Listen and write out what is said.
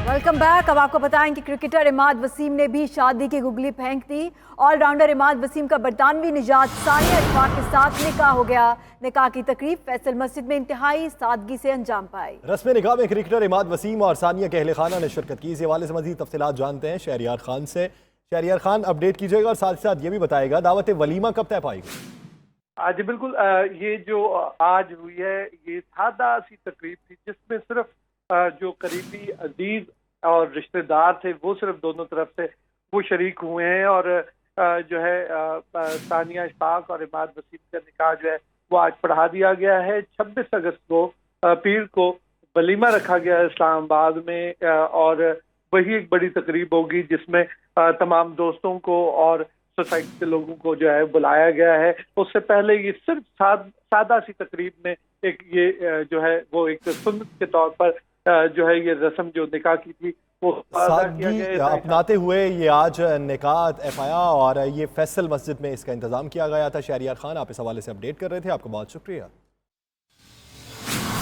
Welcome back. अब आपको बताएं कि क्रिकेटर इमाद वसीम ने भी शादी की गुगली फेंक दी। ऑलराउंडर इमाद वसीम का बरतानवी निजात सानिया अशफाक के साथ निकाह हो गया। निकाह की तकरीब फैसल मस्जिद में इंतहाई सादगी से अंजाम पाई। रस्म निकाह में क्रिकेटर इमाद वसीम और सानिया के अहले खाना ने शिरकत की। इस हवाले से मजीद तफसीलात जानते हैं शहरियार खान से। शहरियार खान, अपडेट कीजिएगा और साथ ही साथ ये भी बताएगा दावत वलीमा कब तय पाएगी। जी बिल्कुल, ये जो आज हुई है ये सादा सी तकरीब थी जिसमें सिर्फ जो करीबी अजीज और रिश्तेदार थे वो सिर्फ दोनों तरफ से वो शरीक हुए हैं। और जो है सानिया अशफाक और इमाद वसीम का निकाह जो है वो आज पढ़ा दिया गया है। 26 अगस्त को पीर को वलीमा रखा गया है इस्लामाबाद में और वही एक बड़ी तकरीब होगी जिसमें तमाम दोस्तों को और सोसाइटी के लोगों को जो है बुलाया गया है। उससे पहले ये सिर्फ सादा सी तकरीब में एक ये जो है वो एक सुन्नत के तौर पर जो है ये रस्म जो निकाह की थी वो सादगी अपनाते हुए ये आज निकाह तय पाया और ये फैसल मस्जिद में इसका इंतजाम किया गया था। शहरियार खान, आप इस हवाले से अपडेट कर रहे थे, आपका बहुत शुक्रिया।